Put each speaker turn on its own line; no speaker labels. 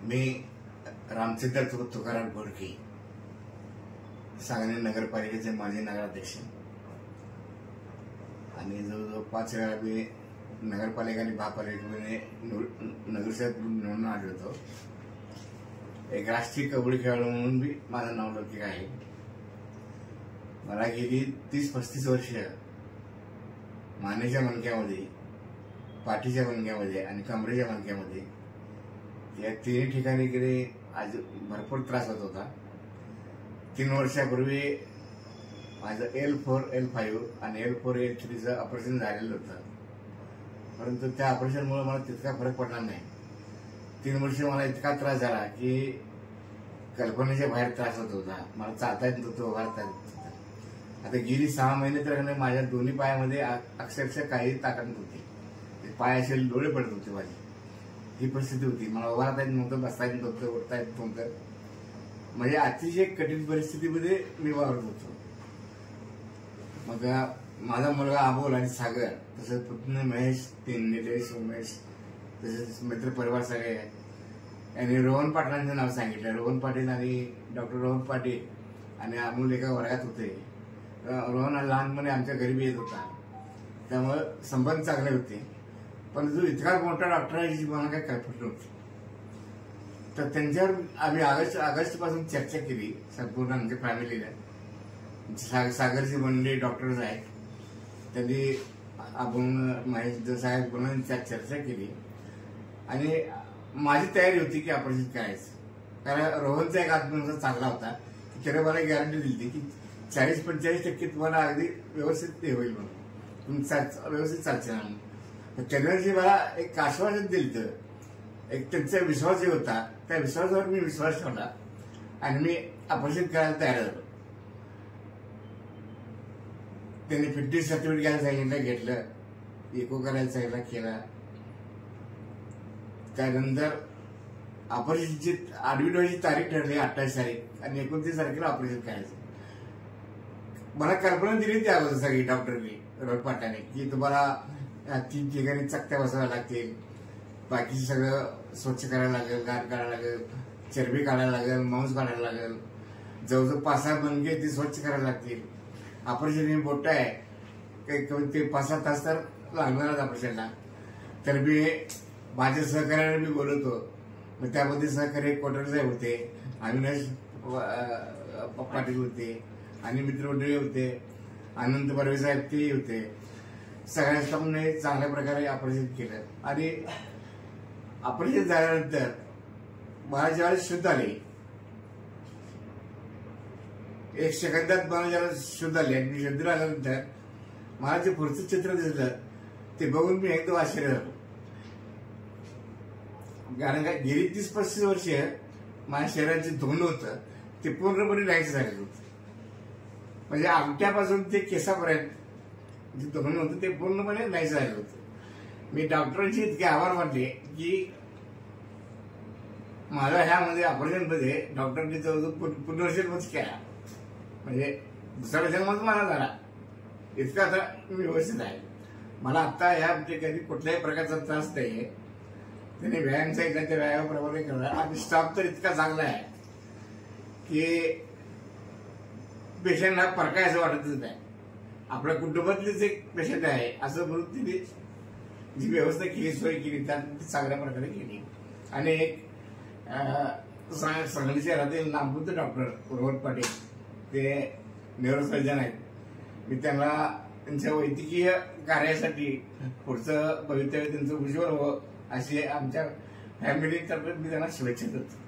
मी रामचंद्र तुकाराम घोडके, सांगली नगरपालिकेचे माजी नगराध्यक्ष आणि जवळजवळ 5 वेळा मी नगरपालिका आणि महापालिकेमध्ये नगरसेवक निवडून आलो होतो. एक राष्ट्रीय कबड्डी खेळाडू म्हणून बी माझं नाव लौकिक आहे. मला गेली 30-35 वर्ष मानेच्या मणक्यामध्ये, पाठीच्या मणक्यामध्ये आणि कमरेच्या मणक्यामध्ये या तिन्ही ठिकाणी गेले आज भरपूर त्रास होत होता. 3 वर्षापूर्वी माझं L4, L5 आणि L4, L3चं ऑपरेशन झालेलं होतं. परंतु त्या ऑपरेशनमुळे मला तितका फरक पडला नाही. 3 वर्ष मला इतका त्रास झाला की कल्पनेच्या बाहेर त्रास होत होता. मला चालता येत नव्हतं, उभारता येत नव्हतं. आता गेली 6 महिने तर माझ्या दोन्ही पायामध्ये अक्षरशः काही ताकद नव्हती. पाय असे डोळे पडत होते माझे. ही परिस्थिती होती. मला उभारता येत नव्हतं, बसता येत नव्हतं, उठता येत नव्हतं. म्हणजे अतिशय कठीण परिस्थितीमध्ये मी वावरत होतो. मग माझा मुलगा अमोल आणि सागर, तसंच पुतणे महेश, निलेश, उमेश, तसेच मित्र परिवार सगळे यांनी रोहन पाटलांचं नाव सांगितलं. रोहन पाटील आणि डॉक्टर रोहन पाटील आणि अमोल एका वर्गात होते. रोहन लहानपणी आमच्या घरी बी येत होता, त्यामुळे संबंध चांगले होते. पण जो इतका मोठा डॉक्टर आहे मला काही कल्पना नव्हती. तर त्यांच्यावर आम्ही ऑगस्ट पासून चर्चा केली संपूर्ण आमच्या फॅमिलीला. सागरची मंडळी डॉक्टर्स आहेत, त्यांनी आपण महेश साहेब म्हणून चर्चा केली आणि माझी तयारी होती की ऑपरेशन करायचं. कारण रोहनचा एक आत्मविश्वास चांगला होता की त्याने मला गॅरंटी दिली की 40-45% तुम्हाला अगदी व्यवस्थित ते होईल म्हणून, तुम्ही व्यवस्थित चालचे म्हणून. त्यांनी मला एक आश्वासन दिलं. एक त्यांचा विश्वास जे होता त्या विश्वासावर मी विश्वास ठेवला आणि मी ऑपरेशन करायला तयार झालो. त्यांनी फिटनेस सर्टिफिकेट घ्यायला सांगितलं, घेतलं. इको करायला सांगितलं, केला. त्यानंतर ऑपरेशनची 8वी तारीख ठरली, 28 तारीख, आणि 29 तारखेला ऑपरेशन करायचं. मला कल्पना दिली त्या अगोदर सगळी डॉक्टरनी, रोहन पाटलाने, की तुम्हाला 3 ठिकाणी चकत्या बसवाव्या लागतील, बाकीचं सगळं स्वच्छ करायला लागेल, गार काढायला लागेल, चरबी काढायला लागेल, मांस काढायला लागेल, जवळजवळ 5-6 मणके ते स्वच्छ करायला लागतील. ऑपरेशन हे मोठं आहे, काही ते 5-6 तास तर लागणारच ऑपरेशनला. तर मी माझ्या सहकार्याने मी बोलवतो. मग त्यामध्ये सहकारी कोटर साहेब होते, अविनाश पाटील होते आणि मित्रमंडळी होते, आनंद बर्वे साहेब ते होते. सगळ्या स्टाफने चांगल्या प्रकारे ऑपरेशन केलं. आणि ऑपरेशन झाल्यानंतर मला ज्यावेळेस शुद्ध आले, 1 सेकंदात मला ज्याला शुद्ध आले आणि मी शुद्ध आल्यानंतर मला जे पुढचं चित्र दिसलं ते बघून मी एकदम आश्चर्य झालो. कारण काय गेली 30-35 वर्ष माझ्या शरीराचे धोंड होतं ते पूर्णपणे नाहीच झालेलं होतं. म्हणजे अंगठ्यापासून ते केसापर्यंत जे धोंड होतं ते पूर्णपणे नाही झालेलं होतं. मी डॉक्टरांचे इतके आभार मानले की माझा ह्यामध्ये ऑपरेशनमध्ये डॉक्टरने जवळजवळ पुनर्जन्मच केला. म्हणजे दुसरा जन्मच मला झाला. इतका आता मी व्यवस्थित आहे. मला आता ह्या ठिकाणी कुठल्याही प्रकारचा त्रास नाहीये. त्यांनी व्यायाम सांगितला, त्या व्यायामाप्रमाणे करणार. आणि स्टाफ तर इतका चांगला आहे की पेशंटला परकाय असं वाटतच नाही. आपल्या कुटुंबातलीच एक पेशंट आहे असं म्हणून तिने जी व्यवस्था केली, सोय केली, त्या चांगल्या प्रकारे केली. आणि एक सांगली शहरातील नामवंत डॉक्टर रोहन पाटील, ते न्यूरोसर्जन आहेत. मी त्यांना त्यांच्या वैद्यकीय कार्यासाठी पुढचं भवितव्य त्यांचं उज्ज्वल व्हावं अशी आमच्या फॅमिलीतर्फे मी त्यांना शुभेच्छा देतो.